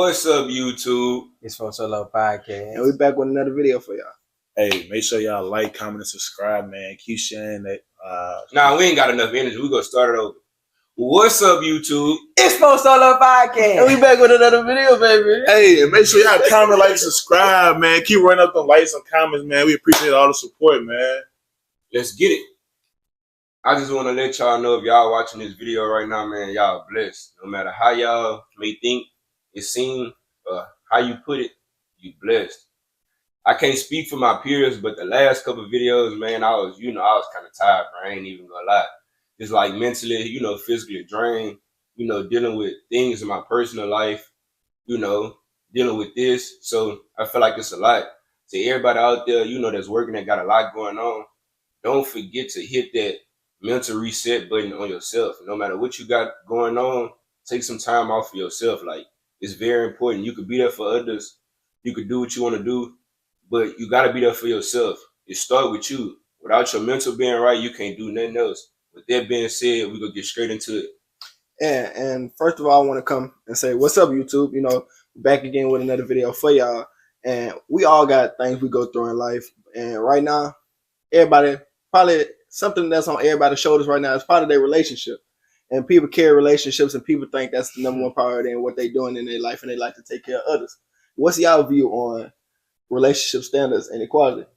What's up, YouTube? It's for Solo Podcast. And we back with another video for y'all. Hey, make sure y'all like, comment, and subscribe, man. Keep sharing that. Nah, we ain't got enough energy. We gonna start it over. What's up, YouTube? It's for Solo Podcast. And we back with another video, baby. Hey, and make sure y'all comment, like, subscribe, man. Keep running up the likes and comments, man. We appreciate all the support, man. Let's get it. I just want to let y'all know, if y'all watching this video right now, man, y'all blessed. No matter how y'all may think it seems, how you put it, you blessed. I can't speak for my peers, but the last couple of videos, man, I was kind of tired, bro. I ain't even gonna lie. Just like mentally, physically drained, dealing with things in my personal life, dealing with this. So I feel like it's a lot. To everybody out there, that's working, that got a lot going on, don't forget to hit that mental reset button on yourself. No matter what you got going on, take some time off for yourself. Like, it's very important. You could be there for others. You could do what you want to do, but you got to be there for yourself. It start with you. Without your mental being right, you can't do nothing else. With that being said, we're going to get straight into it. And first of all, I want to come and say, what's up, YouTube? Back again with another video for y'all. And we all got things we go through in life. And right now, everybody, probably something that's on everybody's shoulders right now is part of their relationship. And people carry relationships, and people think that's the number one priority in what they're doing in their life, and they like to take care of others. What's y'all view on relationship standards and equality?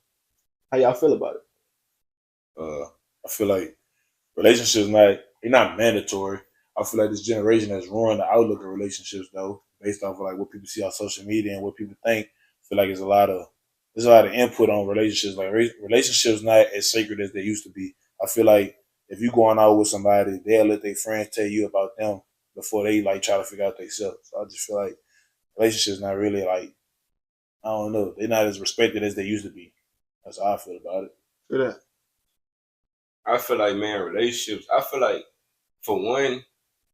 How y'all feel about it? I feel like relationships they're not mandatory. I feel like this generation has ruined the outlook of relationships, though, based off of like what people see on social media and what people think. I feel like there's a lot of input on relationships. Like, relationships not as sacred as they used to be. I feel like if you going out with somebody, they'll let their friends tell you about them before they like try to figure out themselves. So I just feel like relationships not really like, I don't know, they're not as respected as they used to be. That's how I feel about it. For that. I feel like, man, relationships, I feel like, for one,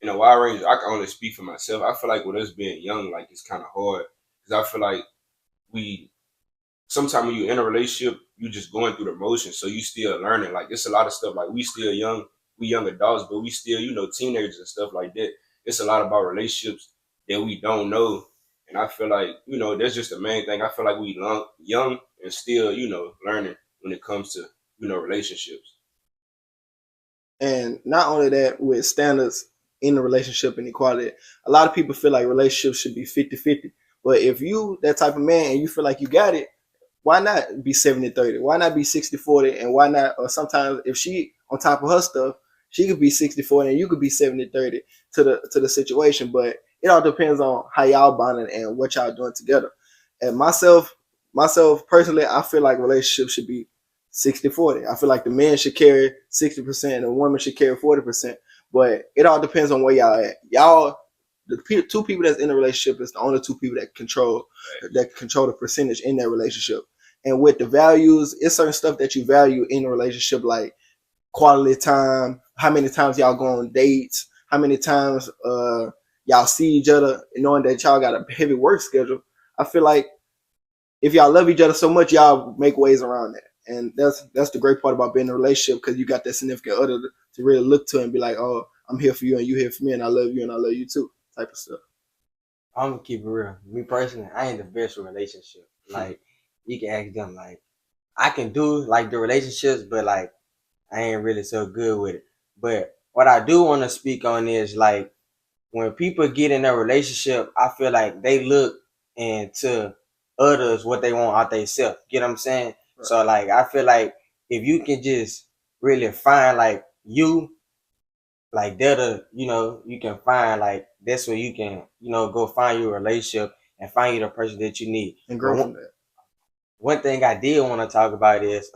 in a wide range, I can only speak for myself. I feel like with us being young, like, it's kind of hard. Because I feel like sometimes when you're in a relationship, you just going through the motions. So you still learning. Like, it's a lot of stuff. Like, we still young. We young adults, but we still, teenagers and stuff like that. It's a lot about relationships that we don't know. And I feel like, that's just the main thing. I feel like we young and still, learning when it comes to, relationships. And not only that, with standards in the relationship and equality, a lot of people feel like relationships should be 50-50. But if you that type of man and you feel like you got it, why not be 70-30? Why not be 60-40? And why not, or sometimes if she on top of her stuff, she could be 60-40 and you could be 70-30 to the situation. But it all depends on how y'all bonding and what y'all doing together. And myself personally, I feel like relationships should be 60-40. I feel like the man should carry 60% and the woman should carry 40%. But it all depends on where y'all at. The two people that's in a relationship is the only two people that control the percentage in that relationship. And with the values, it's certain stuff that you value in a relationship, like quality time, how many times y'all go on dates, how many times y'all see each other, knowing that y'all got a heavy work schedule. I feel like if y'all love each other so much, y'all make ways around that. And that's the great part about being in a relationship, because you got that significant other to really look to and be like, oh, I'm here for you and you here for me, and I love you and I love you too, type of stuff. I'm gonna keep it real. Me personally, I ain't the best with relationships. Like, you can ask them, like, I can do like the relationships, but like I ain't really so good with it. But what I do want to speak on is, like, when people get in a relationship, I feel like they look into others what they want out themselves. Get what I'm saying? Right. So like, I feel like if you can just really find like you, like you can find like that's where you can, go find your relationship and find you the person that you need. And grow from that. One thing I did want to talk about is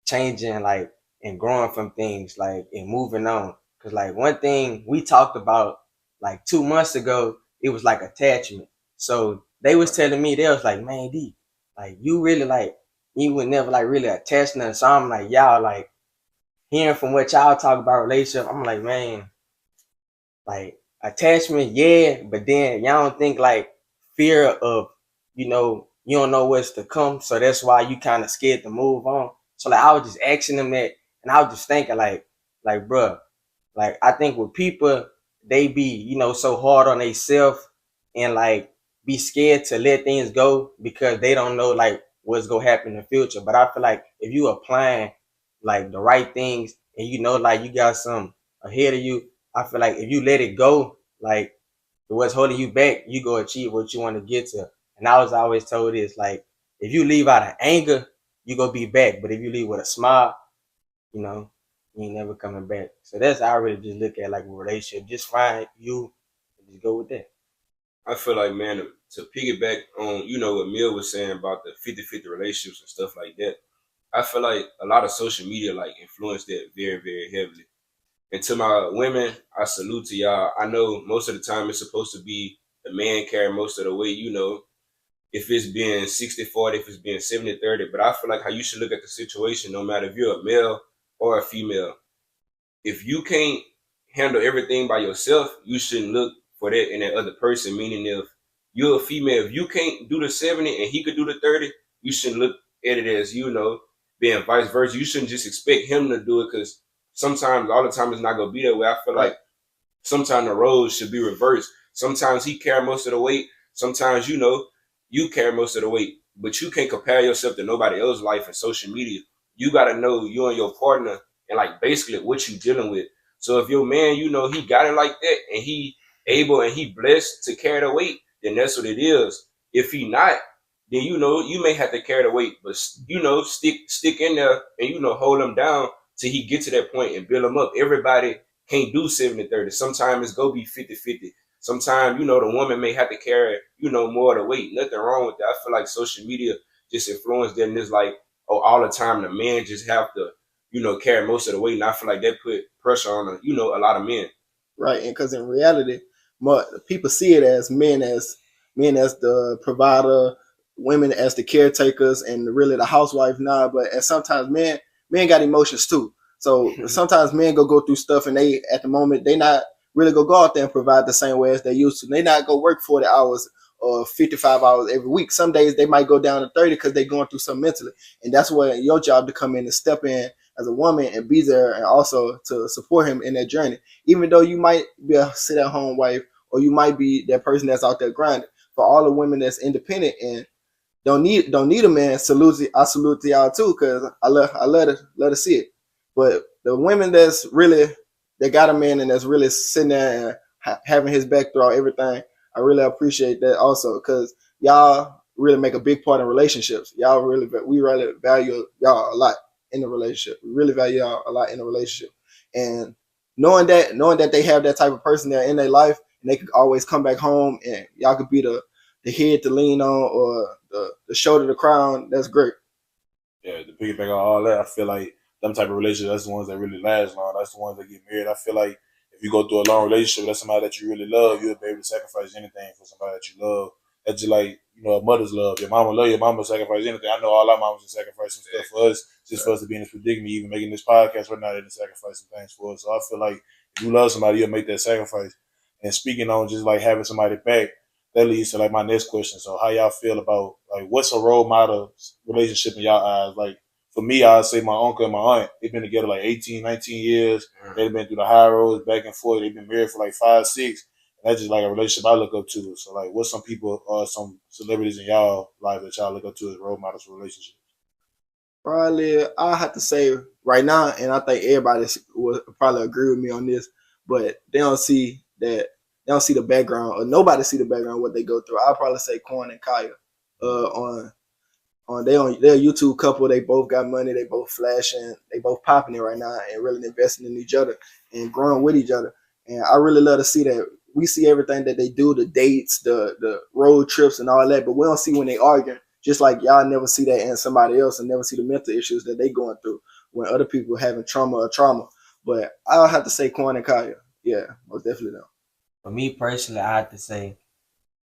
changing, like, and growing from things, like, and moving on. Cause like one thing we talked about like 2 months ago, it was like attachment. So they was telling me, they was like, man, D, like, you really like, you would never like really attach nothing. So I'm like, y'all, like, hearing from what y'all talk about relationship, I'm like, man, like, attachment, yeah, but then y'all don't think like fear of, you don't know what's to come, so that's why you kind of scared to move on. So like, I was just asking them that, and I was just thinking like, bruh, like, I think with people, they be, so hard on themselves and like be scared to let things go because they don't know like what's gonna happen in the future. But I feel like if you applying like the right things and you know like you got some ahead of you, I feel like if you let it go, like what's holding you back, you go achieve what you want to get to. And I was always told this like if you leave out of anger, you go be back. But if you leave with a smile, you know, you ain't never coming back. So that's how I really just look at like a relationship. Just find you and just go with that. I feel like, man, to piggyback on, what Mill was saying about the 50-50 relationships and stuff like that, I feel like a lot of social media like influenced that very, very heavily. And to my women, I salute to y'all. I know most of the time it's supposed to be the man carrying most of the weight, if it's being 60-40, if it's being 70-30. But I feel like how you should look at the situation, no matter if you're a male or a female. If you can't handle everything by yourself, you shouldn't look for that in that other person. Meaning, if you're a female, if you can't do the 70 and he could do the 30, you shouldn't look at it as, being vice versa. You shouldn't just expect him to do it because sometimes, all the time, it's not going to be that way. I feel Right. like sometimes the roles should be reversed. Sometimes he carry most of the weight. Sometimes, you carry most of the weight. But you can't compare yourself to nobody else's life in social media. You got to know you and your partner and like basically what you dealing with. So if your man, he got it like that and he able and he blessed to carry the weight, then that's what it is. If he not, then you may have to carry the weight, but stick in there and hold him down till he get to that point and build him up. Everybody can't do 70-30. Sometimes it's go be 50-50. Sometimes, the woman may have to carry, more of the weight. Nothing wrong with that. I feel like social media just influenced that and it's like, oh, all the time the man just have to, carry most of the weight. And I feel like that put pressure on, a lot of men. Right, and because in reality, people see it as men as the provider, women as the caretakers, and really the housewife now. But as sometimes men got emotions too. So sometimes men go through stuff, and they at the moment they not really go out there and provide the same way as they used to. They not go work 40 hours or 55 hours every week. Some days they might go down to 30 because they're going through something mentally, and that's where your job to come in and step in as a woman and be there and also to support him in that journey. Even though you might be a sit-at-home wife or you might be that person that's out there grinding, for all the women that's independent and don't need a man, I salute to y'all too, because I love to see it. But the women that got a man and that's really sitting there and having his back throughout everything, I really appreciate that also, because y'all really make a big part in relationships. We really value y'all a lot in the relationship. We really value y'all a lot in the relationship, and knowing that they have that type of person there in their life, and they could always come back home, and y'all could be the head to lean on or the shoulder to crown. That's great. Yeah, to piggyback on all that, I feel like them type of relationships, that's the ones that really last long. That's the ones that get married. I feel like if you go through a long relationship with somebody that you really love, you'll be able to sacrifice anything for somebody that you love. That's just like, a mother's love. Your mama love your mama sacrifice anything. I know all our mamas are sacrificing stuff for us, just for us to be in this predicament, even making this podcast right now, they're sacrificing things for us. So I feel like if you love somebody, you'll make that sacrifice. And speaking on just like having somebody back, that leads to like my next question. So how y'all feel about like what's a role model relationship in y'all eyes? Like for me, I'd say my uncle and my aunt, they've been together like 18, 19 years. They've been through the high roads back and forth. They've been married for like 5, 6. And that's just like a relationship I look up to. So like what's some people or some celebrities in y'all life that y'all look up to as role models for relationships? Probably, I have to say right now, and I think everybody will probably agree with me on this, but they don't see that. They don't see the background, or nobody see the background of what they go through. I'll probably say Quan and Kaya. On their YouTube couple, they both got money, they both flashing, they both popping it right now, and really investing in each other and growing with each other. And I really love to see that. We see everything that they do, the dates, the road trips, and all that, but we don't see when they arguing. Just like y'all never see that in somebody else, and never see the mental issues that they going through when other people having trauma. But I'll have to say Quan and Kaya. Yeah, most definitely though. For me personally, I have to say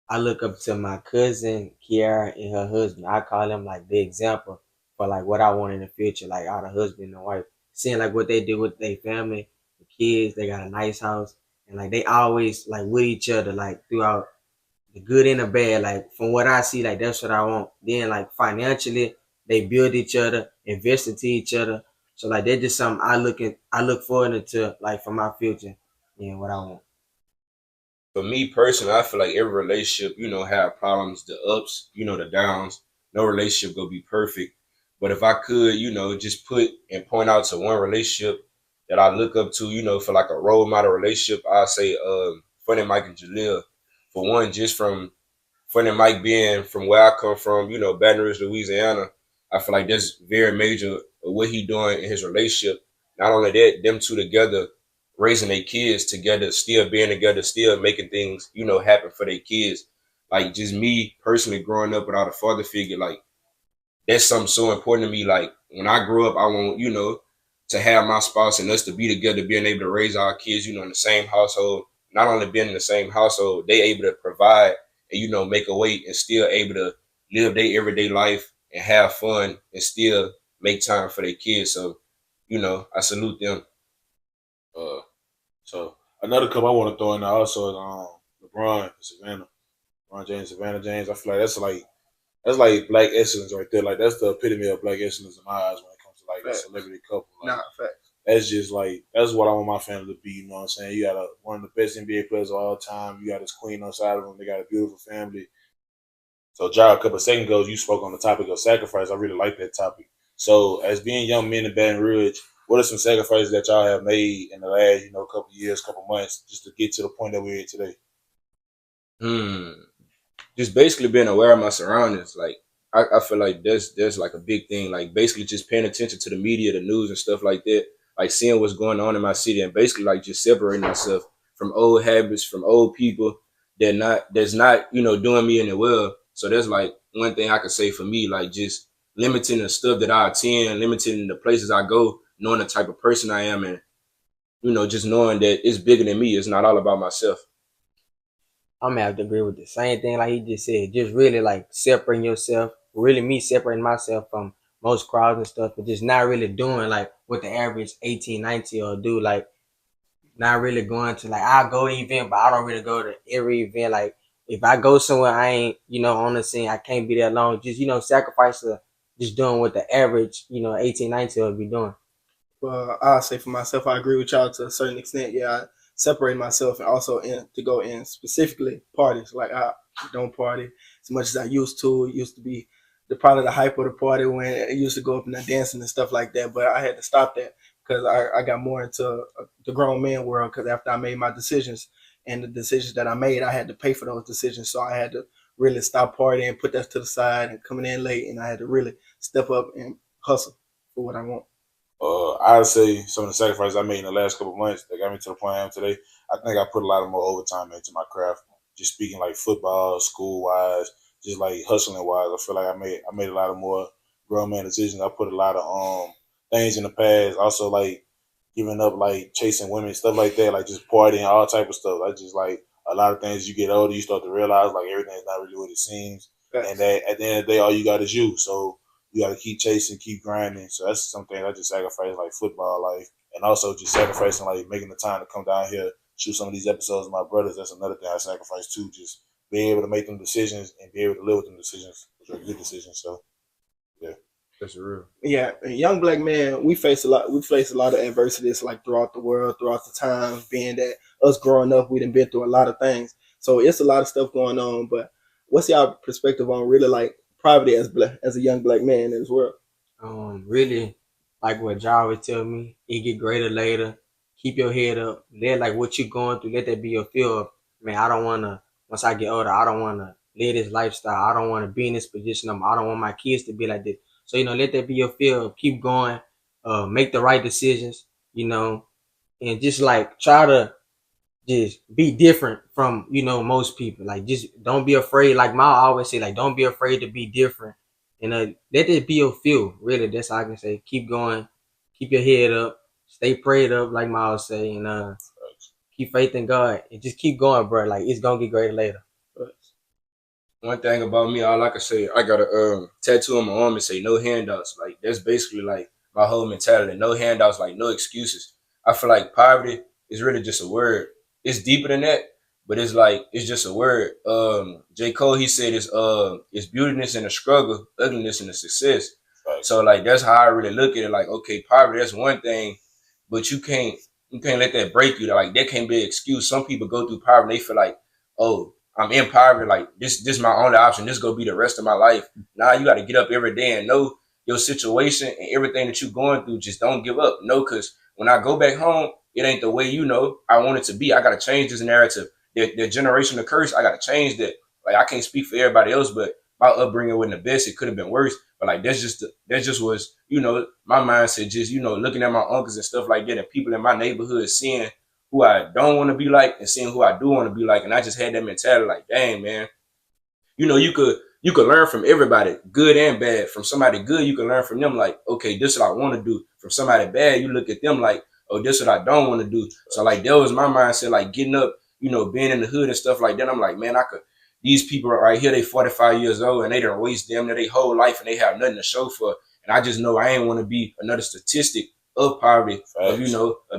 I look up to my cousin Kiara and her husband. I call them like the example for like what I want in the future, like out of husband and wife. Seeing like what they do with their family, the kids, they got a nice house, and like they always like with each other, like throughout the good and the bad. Like from what I see, like that's what I want. Then like financially, they build each other, invest into each other. So like that's just something I look forward to like for my future and what I want. For me personally, I feel like every relationship, have problems, the ups, the downs. No relationship gonna be perfect. But if I could, just put and point out to one relationship that I look up to, for like a role model relationship, I say Funny Mike and Jaleel. For one, just from Funny Mike being from where I come from, Baton Rouge, Louisiana, I feel like that's very major what he doing in his relationship. Not only that, them two together raising their kids together, still being together, still making things, happen for their kids. Like just me personally growing up without a father figure, like that's something so important to me. Like when I grow up, I want, to have my spouse and us to be together, being able to raise our kids, in the same household. Not only being in the same household, they able to provide and, make a way and still able to live their everyday life and have fun and still make time for their kids. So, I salute them. Uh, so another couple I want to throw in there also is LeBron and Savannah. LeBron James, Savannah James. I feel like that's like black excellence right there. Like that's the epitome of black excellence in my eyes when it comes to like a Facts. celebrity couple. Like, Nah, facts. that's just like that's what I want my family to be. You know what I'm saying? You got one of the best NBA players of all time. You got his queen on side of them. They got a beautiful family. So, Ja, a couple of seconds ago, you spoke on the topic of sacrifice. I really like that topic. So, as being young men in Baton Rouge, what are some sacrifices that y'all have made in the last, couple of years, couple of months, just to get to the point that we're at today? Just basically being aware of my surroundings. Like I feel like there's like a big thing. Like basically just paying attention to the media, the news and stuff like that. Like seeing what's going on in my city and basically like just separating myself from old habits, from old people that's not, doing me any well. So that's like one thing I could say for me, like just limiting the stuff that I attend, limiting the places I go, knowing the type of person I am and, just knowing that it's bigger than me. It's not all about myself. I'm gonna have to agree with the same thing like he just said. Just really like separating yourself. Really me separating myself from most crowds and stuff, but just not really doing like what the average 18, 19 or do. Like not really going to like I'll go to the event, but I don't really go to every event. Like if I go somewhere I ain't, on the scene, I can't be that long. Just, sacrifice of just doing what the average, 18, 19 would be doing. Well, I'll say for myself, I agree with y'all to a certain extent. Yeah, I separate myself and also to go in specifically parties. Like I don't party as much as I used to. It used to be probably the hype of the party when it used to go up and the dancing and stuff like that. But I had to stop that because I got more into the grown man world. Because after I made my decisions and the decisions that I made, I had to pay for those decisions. So I had to really stop partying, put that to the side, and coming in late. And I had to really step up and hustle for what I want. I'd say some of the sacrifices I made in the last couple of months that got me to the point I am today. I think I put a lot of more overtime into my craft. Just speaking like football, school wise, just like hustling wise. I feel like I made a lot of more grown man decisions. I put a lot of things in the past. Also like giving up like chasing women, stuff like that, like just partying, all type of stuff. I just like a lot of things you get older, you start to realize like everything's not really what it seems. Yes. And that at the end of the day all you got is you. So you got to keep chasing, keep grinding. So that's something I just sacrifice, like football life, and also just sacrificing, like making the time to come down here, shoot some of these episodes with my brothers. That's another thing I sacrifice too. Just being able to make them decisions and be able to live with them decisions, which are good decisions. So yeah, That's real. Yeah, young black man, we face a lot. We face a lot of adversities like throughout the world, throughout the time. Being that us growing up, we done been through a lot of things, so it's a lot of stuff going on. But what's y'all perspective on really like poverty as a young black man in this world? Really, like what Ja always tell me, it get greater later. Keep your head up. Let like what you going through. Let that be your feel of, man. I don't wanna. Once I get older, I don't wanna live this lifestyle. I don't wanna be in this position. I don't want my kids to be like this. So let that be your feel of. Keep going. Make the right decisions. And just like try to just be different from most people. Like just don't be afraid. Like Ma always say, like don't be afraid to be different. And let it be your feel. Really, that's all I can say. Keep going, keep your head up, stay prayed up, like Ma always say, and keep faith in God and just keep going, bro. Like it's gonna get greater later. One thing about me, all I can say, I got a tattoo on my arm and say no handouts. Like that's basically like my whole mentality. No handouts, like no excuses. I feel like poverty is really just a word. It's deeper than that, but it's like it's just a word. J. Cole he said it's beautiness in the struggle, ugliness in the success. right. So like that's how I really look at it. Like, okay, poverty, that's one thing, but you can't You can't let that break you. Like that can't be an excuse. Some people go through poverty and they feel like, oh, I'm in poverty. Like this is my only option. This is gonna be the rest of my life. Now you got to get up every day and know your situation and everything that you're going through. Just don't give up. No, because when I go back home, it ain't the way I want it to be. I gotta change this narrative. The generation of curse, I gotta change that. Like I can't speak for everybody else, but my upbringing wasn't the best. It could have been worse. But like that just was, my mindset just, looking at my uncles and stuff like that and people in my neighborhood seeing who I don't want to be like and seeing who I do want to be like. And I just had that mentality like, dang man, you could learn from everybody, good and bad. From somebody good, you can learn from them like, okay, this is what I want to do. From somebody bad, you look at them like, oh, this is what I don't want to do. So like that was my mindset, like getting up, being in the hood and stuff like that. I'm like, man, these people right here, they 45 years old and they done waste damn near their whole life and they have nothing to show for it. And I just know I ain't want to be another statistic of poverty, of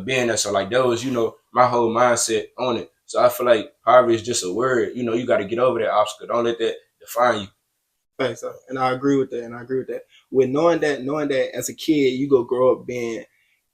being there. So like that was, my whole mindset on it. So I feel like poverty is just a word. You got to get over that obstacle. Don't let that define you. Thanks, and I agree with that. And I agree with that. With knowing that as a kid, you go grow up being,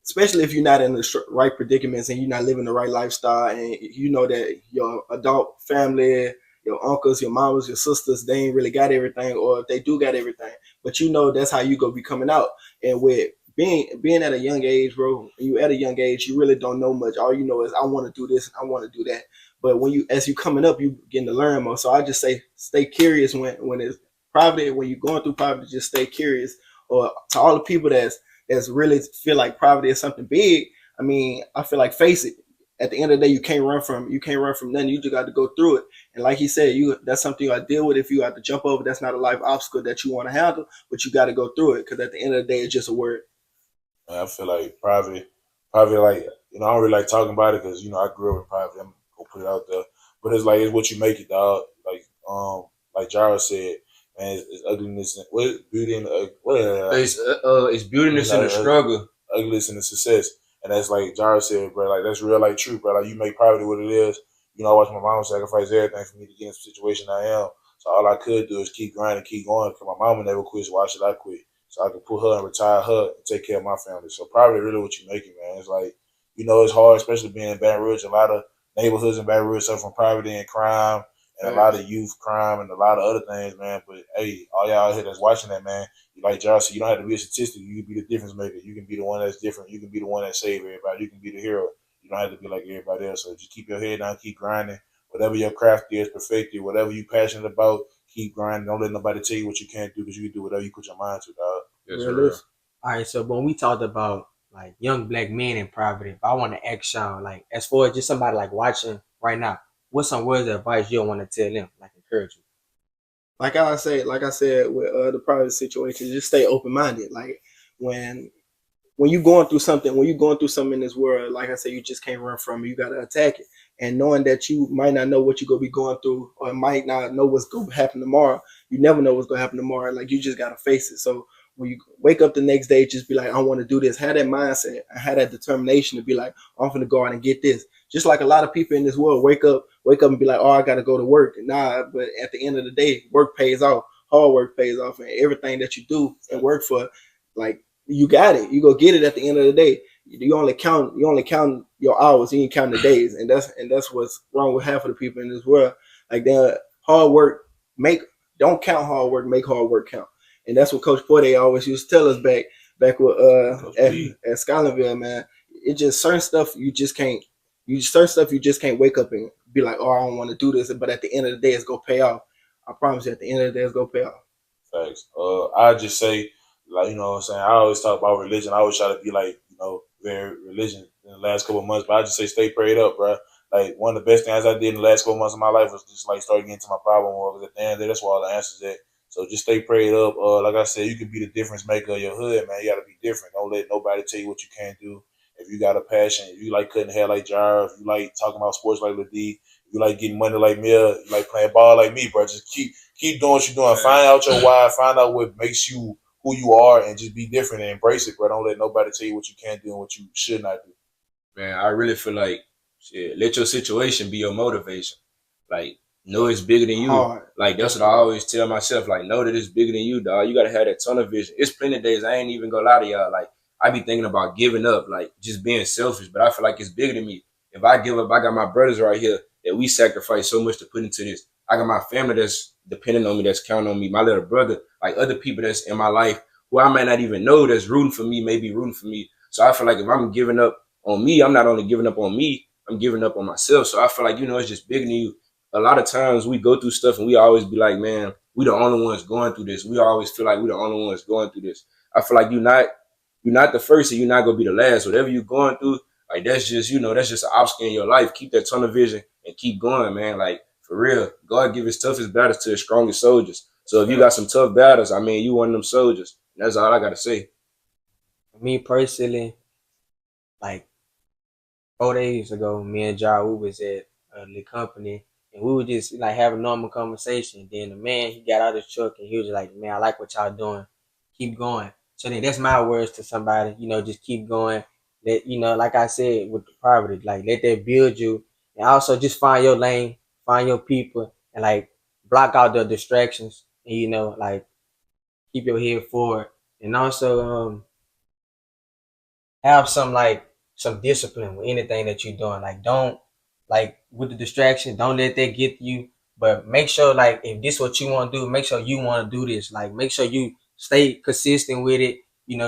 especially if you're not in the right predicaments and you're not living the right lifestyle, and you know that your adult family, your uncles, your mamas, your sisters, they ain't really got everything, or if they do got everything, but that's how you go be coming out. And with being at a young age, bro, you at a young age, you really don't know much. All you know is I want to do this, I want to do that. But as you coming up, you getting to learn more. So I just say stay curious when it's poverty. When you're going through poverty, just stay curious. Or to all the people that's really feel like poverty is something big. I mean, I feel like face it. At the end of the day, you can't run from nothing. You just got to go through it. And like he said, that's something you got to deal with. If you have to jump over, that's not a life obstacle that you want to handle, but you got to go through it because at the end of the day, it's just a word. I feel like poverty, like I don't really like talking about it because I grew up in poverty. I'm gonna put it out there, but it's like it's what you make it, dog. Like Jara said, man, it's ugliness and what beauty and It's beautiness in the struggle. ugliness and the success. And that's like Jara said, bro. Like that's real, like true, bro. Like you make poverty what it is. I watch my mom sacrifice everything for me to get in the situation I am. So all I could do is keep grinding, keep going. Because my mama never quit. So why should I quit? So I can put her and retire her and take care of my family. So poverty really what you making, man. It's like it's hard, especially being in Baton Rouge. A lot of neighborhoods in Baton Rouge suffer from poverty and crime, and a lot of youth crime and a lot of other things, man. But hey, all y'all out here that's watching that, man, like Josh said, you don't have to be a statistic. You can be the difference maker. You can be the one that's different. You can be the one that save everybody. You can be the hero. You don't have to be like everybody else. So just keep your head down, keep grinding. Whatever your craft is, perfect it. Whatever you're passionate about, keep grinding. Don't let nobody tell you what you can't do because you can do whatever you put your mind to, dog. Yes, sir. All right, so when we talked about like young black men in poverty, I want to ask Sean, like as far as just somebody like watching right now, what's some words of advice you want to tell them, like encourage you? Like I said with the private situation, just stay open minded. Like when you're going through something, in this world, like I said, you just can't run from it. You gotta attack it. And knowing that you might not know what you're gonna be going through, or might not know what's gonna happen tomorrow, you never know what's gonna happen tomorrow. Like you just gotta face it. So when you wake up the next day, just be like, I want to do this. Have that mindset. I had that determination to be like, I'm gonna go out and get this. Just like a lot of people in this world wake up and be like, oh, I gotta go to work. Nah, but at the end of the day, work pays off. Hard work pays off, and everything that you do and work for, like you got it. You go get it at the end of the day. You only count your hours. You ain't count the days, and that's what's wrong with half of the people in this world. Like they hard work don't count hard work, make hard work count. And that's what Coach Porte always used to tell us back with at Scotlandville, man. It just certain stuff you just can't wake up and be like, oh, I don't want to do this. But at the end of the day, it's gonna pay off. I promise you, at the end of the day, it's gonna pay off. Thanks. I just say, like, what I'm saying, I always talk about religion. I always try to be like, very religion in the last couple of months. But I just say stay prayed up, bro. Like one of the best things I did in the last couple of months of my life was just like start getting to my Bible more. Because at the end of the day, that's where all the answers at. So just stay prayed up. Like I said, you can be the difference maker of your hood, man. You got to be different. Don't let nobody tell you what you can't do. If you got a passion, if you like cutting hair like Jar, if you like talking about sports like Ladie, if you like getting money like Mia, you like playing ball like me, bro. Just keep doing what you're doing. Find out your why. Find out what makes you who you are, and just be different and embrace it, bro. Don't let nobody tell you what you can't do and what you should not do. Man, I really feel like let your situation be your motivation. Like, know it's bigger than you. Hard. Like, that's what I always tell myself. Like, know that it's bigger than you, dog. You got to have that tunnel vision. It's plenty of days I ain't even going to lie to y'all. Like, I be thinking about giving up, like just being selfish. But I feel like it's bigger than me. If I give up, I got my brothers right here that we sacrifice so much to put into this. I got my family that's depending on me, that's counting on me. My little brother, like other people that's in my life who I might not even know that's rooting for me, maybe rooting for me. So I feel like if I'm giving up on me, I'm not only giving up on me, I'm giving up on myself. So I feel like, it's just bigger than you. A lot of times we go through stuff and we always be like, man, we the only ones going through this. We always feel like we the only ones going through this. I feel like you're not the first and you're not gonna be the last. Whatever you're going through, like that's just, that's just an obstacle in your life. Keep that tunnel vision and keep going, man. Like for real, God give his toughest battles to his strongest soldiers. So if you got some tough battles, I mean, you one of them soldiers. And that's all I gotta say. Me personally, like 4 days ago, me and Jar, we was at the company, and we were just like having a normal conversation. Then the man, he got out of his truck and he was like, "Man, I like what y'all doing. Keep going." So then that's my words to somebody, just keep going. That like I said with the poverty, like let that build you, and also just find your lane, find your people, and like block out the distractions, and like keep your head forward, and also have some discipline with anything that you're doing. Like don't like with the distraction, don't let that get you. But make sure like if this what you want to do, make sure you want to do this. Like make sure you stay consistent with it.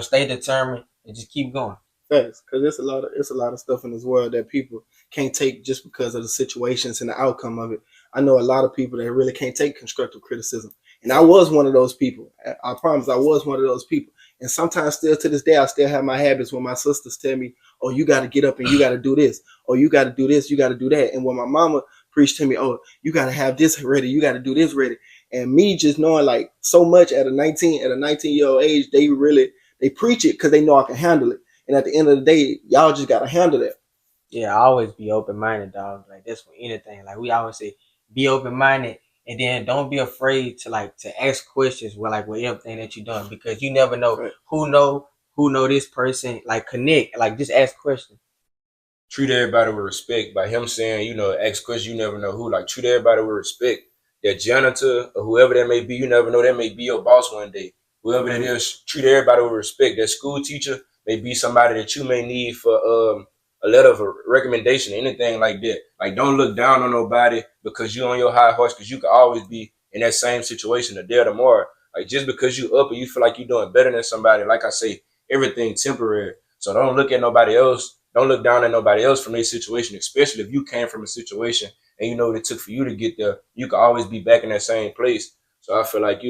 Stay determined and just keep going. Facts, because it's a lot of stuff in this world that people can't take just because of the situations and the outcome of it. I know a lot of people that really can't take constructive criticism, and I was one of those people. I promise, I was one of those people. And sometimes, still to this day, I still have my habits when my sisters tell me, "Oh, you got to get up and you got to do this. Oh, you got to do this, you got to do that." And when my mama preached to me, "Oh, you got to have this ready, you got to do this ready," and me just knowing like so much at a 19-year-old age, they preach it because they know I can handle it. And at the end of the day, y'all just gotta handle that. Yeah, I always be open minded, dog. Like that's for anything. Like we always say, be open minded, and then don't be afraid to ask questions with everything that you're doing, because you never know Right. who know this person. Like connect, like just ask questions. Treat everybody with respect. By him saying, ask questions, you never know who. Like treat everybody with respect. That janitor or whoever that may be, you never know, that may be your boss one day. Whoever that is, treat everybody with respect. That school teacher may be somebody that you may need for a letter of a recommendation, anything like that. Like don't look down on nobody because you on your high horse, because you could always be in that same situation the day or tomorrow. Like just because you up and you feel like you're doing better than somebody, like I say, everything temporary. So don't look at nobody else. Don't look down at nobody else from their situation, especially if you came from a situation and you know what it took for you to get there. You can always be back in that same place. So I feel like,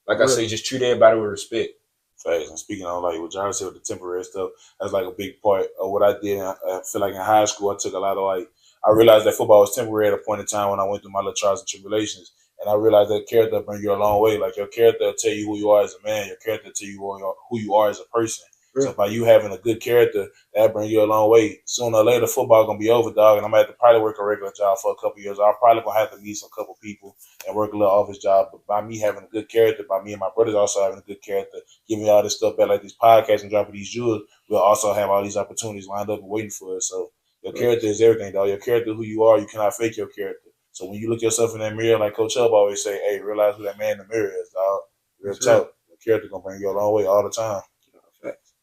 like I Real. say, just treat everybody with respect. Facts. And speaking on like what John said with the temporary stuff, that's like a big part of what I did. I feel like in high school, I took a lot of I realized that football was temporary at a point in time when I went through my little trials and tribulations. And I realized that character bring you a long way. Like your character will tell you who you are as a man. Your character will tell you who you are as a person. Real. So by you having a good character, that bring you a long way. Sooner or later, football gonna be over, dog. And I'm gonna have to probably work a regular job for a couple years. I'm probably gonna have to meet some couple people and work a little office job. But by me having a good character, by me and my brothers also having a good character, giving me all this stuff back like these podcasts and dropping these jewels, we'll also have all these opportunities lined up and waiting for us. So your character is everything, dog. Your character, who you are, you cannot fake your character. So when you look yourself in that mirror, like Coach Hub always say, hey, realize who that man in the mirror is, dog. Real That's right. talk. Your character gonna bring you a long way all the time. Facts.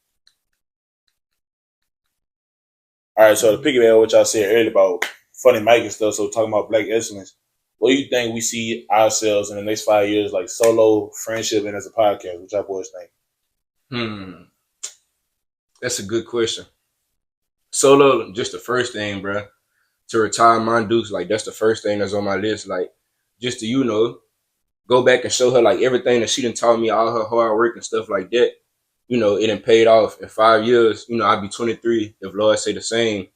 All right, so to piggyback on what y'all said earlier about funny Mike and stuff, so talking about black excellence, what do you think we see ourselves in the next 5 years, like solo, friendship, and as a podcast? What y'all boys think? That's a good question. Solo, just the first thing, bro. To retire my Dukes, like that's the first thing that's on my list. Like just to, go back and show her like everything that she done taught me, all her hard work and stuff like that. It done paid off in 5 years. I'll be 23 if Lord say the same.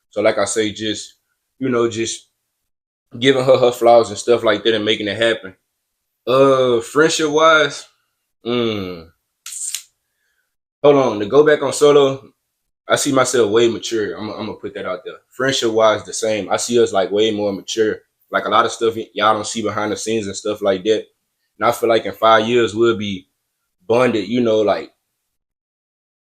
So like I say, just giving her flaws and stuff like that and making it happen. Friendship wise, hold on. To go back on solo, I see myself way mature. I'm gonna put that out there. Friendship wise, the same. I see us like way more mature. Like a lot of stuff y'all don't see behind the scenes and stuff like that. And I feel like in 5 years we'll be bonded, like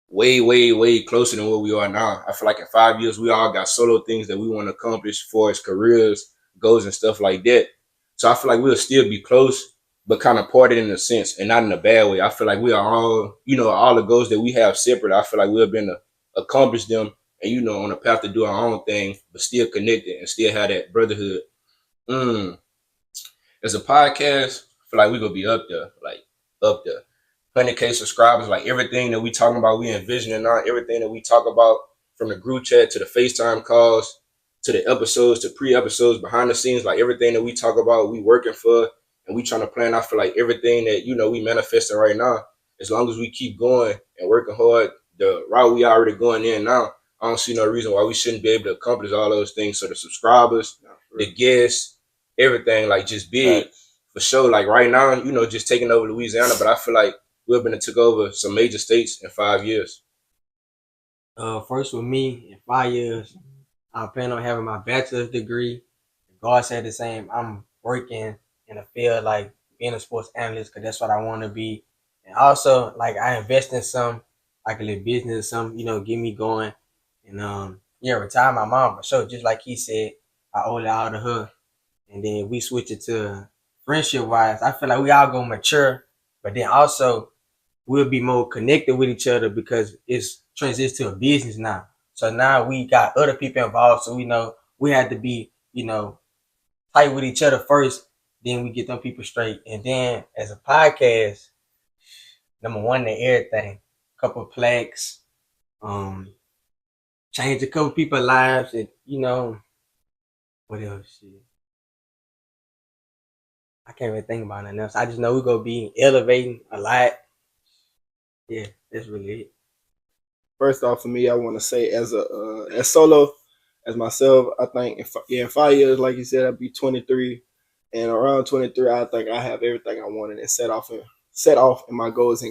way, way, way closer than what we are now. I feel like in 5 years we all got solo things that we want to accomplish for as careers, goals, and stuff like that. So I feel like we'll still be close, but kind of parted in a sense, and not in a bad way. I feel like we are all, all the goals that we have separate. I feel like we've been to accomplish them, and on a path to do our own thing, but still connected and still have that brotherhood. Mm. As a podcast, I feel like we're gonna be up there, like up there. 100K subscribers, like everything that we talking about, we envisioning on everything that we talk about, from the group chat to the FaceTime calls to the episodes to pre-episodes, behind the scenes, like everything that we talk about, we working for and we trying to plan. I feel like everything that we manifesting right now, as long as we keep going and working hard, the route we already going in now, I don't see no reason why we shouldn't be able to accomplish all those things. So the subscribers, the guests, everything, like just big for sure. Like right now, just taking over Louisiana, but I feel like we've been took over some major states in 5 years. First with me, in 5 years, I plan on having my bachelor's degree. God said the same. I'm working in a field like being a sports analyst because that's what I want to be. And also, like, I invest in some, like a little business, some, get me going. And retire my mom for sure. Just like he said, I owe it all to her. And then we switch it to friendship wise. I feel like we all gonna mature, but then also we'll be more connected with each other because it's transitioned to a business now. So now we got other people involved. So we know we had to be, tight with each other first. Then we get them people straight. And then as a podcast, number one in everything, couple of plaques, change a couple people's lives, and what else? Shit. I can't even think about nothing else. I just know we're gonna be elevating a lot. Yeah, that's really it. First off, for me, I want to say as solo, as myself, I think in 5 years, like you said, I'll be 23, and around 23, I think I have everything I wanted and set off, and my goals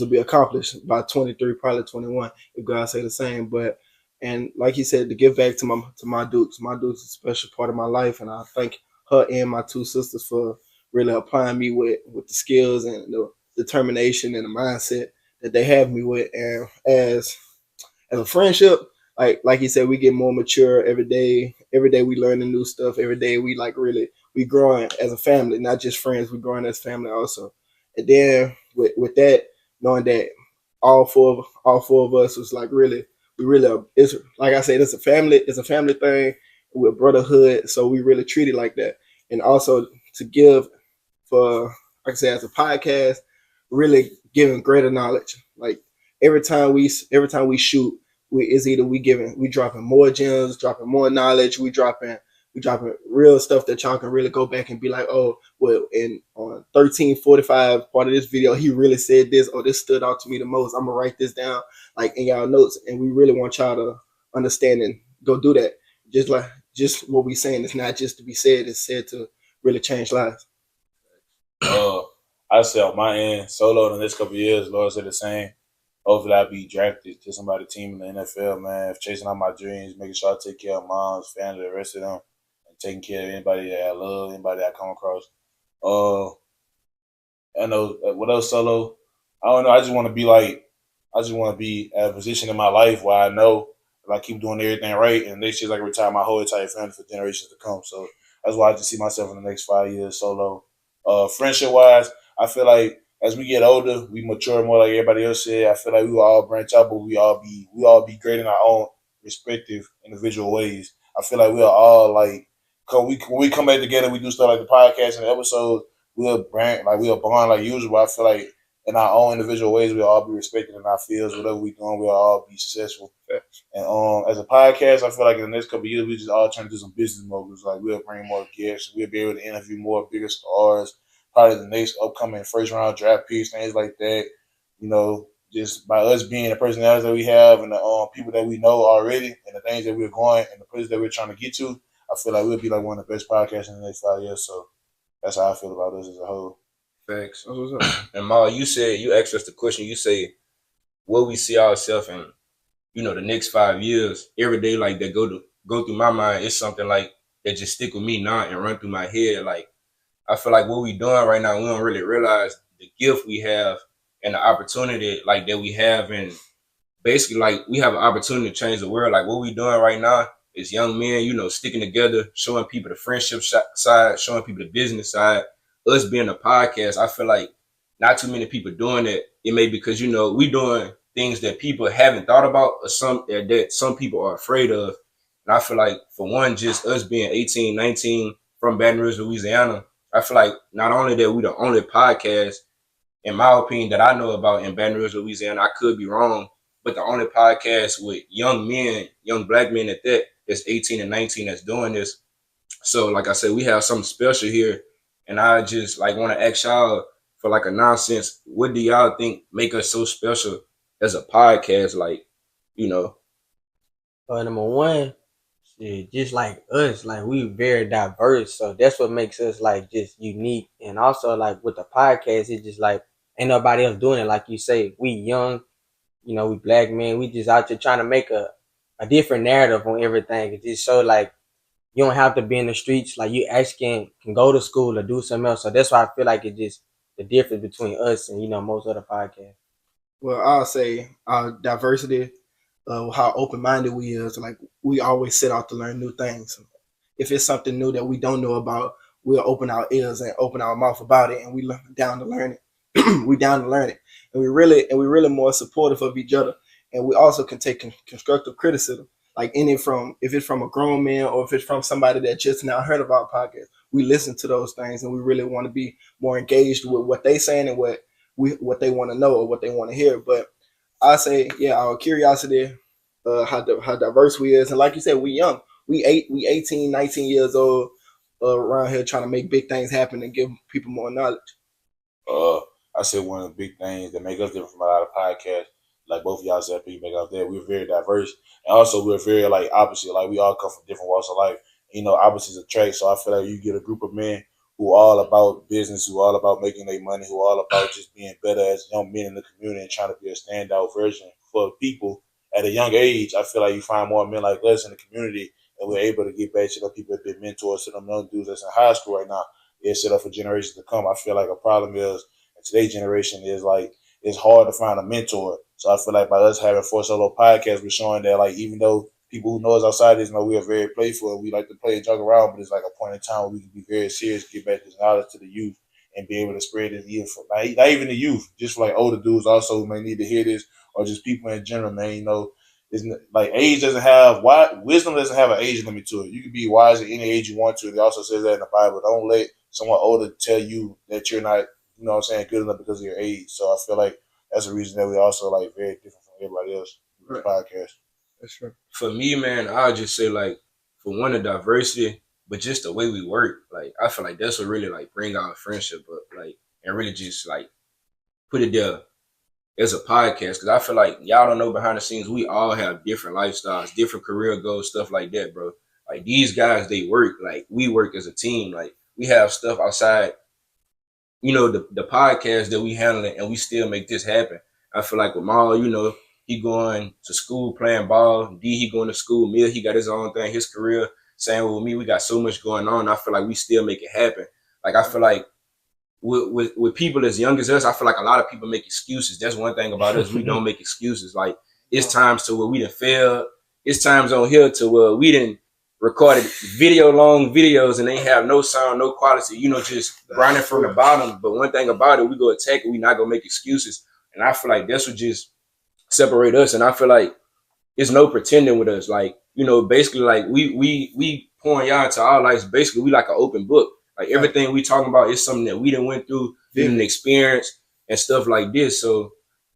will be accomplished by 23, probably 21, if God say the same. But and like he said, to give back to my Dukes. My Dukes is a special part of my life, and I thank her and my two sisters for really applying me with the skills and the determination and the mindset that they have me with. And as a friendship, like he said, we get more mature every day. Every day we learning new stuff. Every day we we growing as a family, not just friends. We growing as family also. And then with that, knowing that all four of us was like really we really it's like I said, it's a family thing with brotherhood. So we really treat it like that. And also to give for like I said, as a podcast, really giving greater knowledge. Like every time we shoot, we dropping more gems, dropping more knowledge, we dropping real stuff that y'all can really go back and be like, oh, well, in on 1345 part of this video, he really said this, or this stood out to me the most. I'm gonna write this down like in y'all notes, and we really want y'all to understand and go do that. Just what we saying, it's not just to be said, it's said to really change lives. I say on my end, solo in the next couple of years, Lord said the same. Hopefully I'll be drafted to somebody team in the NFL, man. Chasing out my dreams, making sure I take care of moms, family, the rest of them, and taking care of anybody that I love, anybody that I come across. I know what else solo. I don't know. I just want to be at a position in my life where I know if I keep doing everything right, and next year's like retire my whole entire family for generations to come. So that's why I just see myself in the next 5 years solo. Friendship wise, I feel like as we get older, we mature more. Like everybody else said, I feel like we will all branch out, but we all be great in our own respective individual ways. I feel like we'll all like when we come back together, we do stuff like the podcast and the episodes. We'll bond like usual. I feel like in our own individual ways, we'll all be respected in our fields. Whatever we doing, we'll all be successful. And as a podcast, I feel like in the next couple of years, we just all trying to do some business moguls. Like we'll bring more guests, we'll be able to interview more bigger stars. Probably the next upcoming first round draft picks, things like that. Just by us being the personalities that we have and the people that we know already, and the things that we're going and the places that we're trying to get to, I feel like we'll be like one of the best podcasts in the next 5 years. So that's how I feel about us as a whole. Thanks. And Ma, you asked us the question. You say, what we see ourselves in, the next 5 years. Every day, like that go through my mind. It's something like that just stick with me now and run through my head. Like I feel like what we doing right now, we don't really realize the gift we have and the opportunity like that we have, and basically like we have an opportunity to change the world. Like what we doing right now is young men, sticking together, showing people the friendship side, showing people the business side, us being a podcast, I feel like not too many people doing that. It may be because, we doing things that people haven't thought about or that some people are afraid of. And I feel like, for one, just us being 18, 19 from Baton Rouge, Louisiana, I feel like not only that we the only podcast, in my opinion, that I know about in Baton Rouge, Louisiana, I could be wrong, but the only podcast with young men, young black men at that, that's 18 and 19 that's doing this. So, like I said, we have something special here. And I just want to ask y'all for a nonsense, what do y'all think make us so special as a podcast? Number one, shit, just like us, like we very diverse, so that's what makes us like just unique. And also like with the podcast, it's just like ain't nobody else doing it. Like you say, we young, we black men, we just out there trying to make a different narrative on everything. It just show like you don't have to be in the streets. Like you actually can go to school or do something else. So that's why I feel like it just the difference between us and most other podcasts. Well, I'll say our diversity, how open minded we is. Like we always set out to learn new things. If it's something new that we don't know about, we'll open our ears and open our mouth about it, and we down to learn it. We down to learn it, and we really more supportive of each other. And we also can take constructive criticism, like if it's from a grown man or if it's from somebody that just now heard of our podcast. We listen to those things, and we really want to be more engaged with what they saying and what they want to know or what they want to hear. But I say, yeah, our curiosity, how diverse we is, and like you said, we young, we 18, 19 years old, around here trying to make big things happen and give people more knowledge. I said one of the big things that make us different from a lot of podcasts, like both of y'all said, people make out there, we're very diverse, and also we're very opposite. Like we all come from different walks of life. Opposites attract. So I feel like you get a group of men who are all about business, who are all about making their money, who are all about just being better as young men in the community and trying to be a standout version for people at a young age. I feel like you find more men like us in the community, and we're able to get back to the people that have been mentors to them young dudes that's in high school right now. It's set up for generations to come. I feel like a problem is in today's generation is it's hard to find a mentor. So I feel like by us having 4 Solo podcasts, we're showing that even though people who know us outside this know we are very playful and we like to play and joke around, but it's like a point in time where we can be very serious, get back this knowledge to the youth and be able to spread it even for not even the youth, just for older dudes also who may need to hear this, or just people in general, man. It's like age doesn't have wisdom doesn't have an age limit to it. You can be wise at any age you want to. It also says that in the Bible. Don't let someone older tell you that you're not, good enough because of your age. So I feel like that's a reason that we also very different from everybody else in this podcast. That's true. For me, man, I'll just say for one, the diversity, but just the way we work. I feel like that's what really bring our friendship up, and really just put it there as a podcast. Because I feel like y'all don't know behind the scenes, we all have different lifestyles, different career goals, stuff like that, bro. These guys, they work. We work as a team. We have stuff outside, the podcast that we handle it, and we still make this happen. I feel like with Maul, he going to school playing ball. D, he going to school. Mill, he got his own thing, his career. Same with me, we got so much going on. I feel like we still make it happen. I feel like with people as young as us, I feel like a lot of people make excuses. That's one thing about us. We don't make excuses. It's times to where we done failed. It's times on here to where we done recorded long videos and they have no sound, no quality, just grinding from the bottom. But one thing about it, we go attack it. We not gonna make excuses. And I feel like that's what just separate us. And I feel like it's no pretending with us. Basically we pouring y'all into our lives. Basically we like an open book. Everything we talking about is something that we done went through, didn't experience and stuff like this. So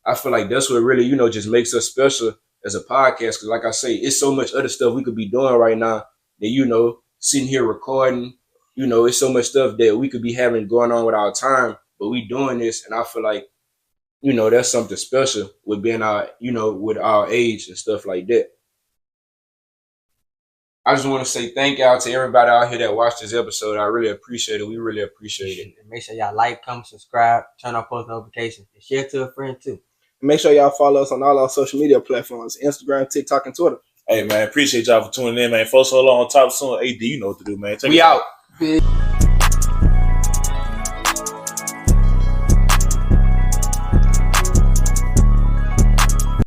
I feel like that's what really, just makes us special as a podcast. Cause like I say, it's so much other stuff we could be doing right now that, sitting here recording, it's so much stuff that we could be having going on with our time, but we doing this. And I feel like, that's something special with being our, with our age and stuff like that. I just want to say thank y'all to everybody out here that watched this episode. I really appreciate it. We really appreciate it. And make sure y'all like, comment, subscribe, turn on post notifications, and share to a friend too. And make sure y'all follow us on all our social media platforms, Instagram, TikTok, and Twitter. Hey, man, appreciate y'all for tuning in, man. 4 Solo on top soon. AD, you know what to do, man. We out.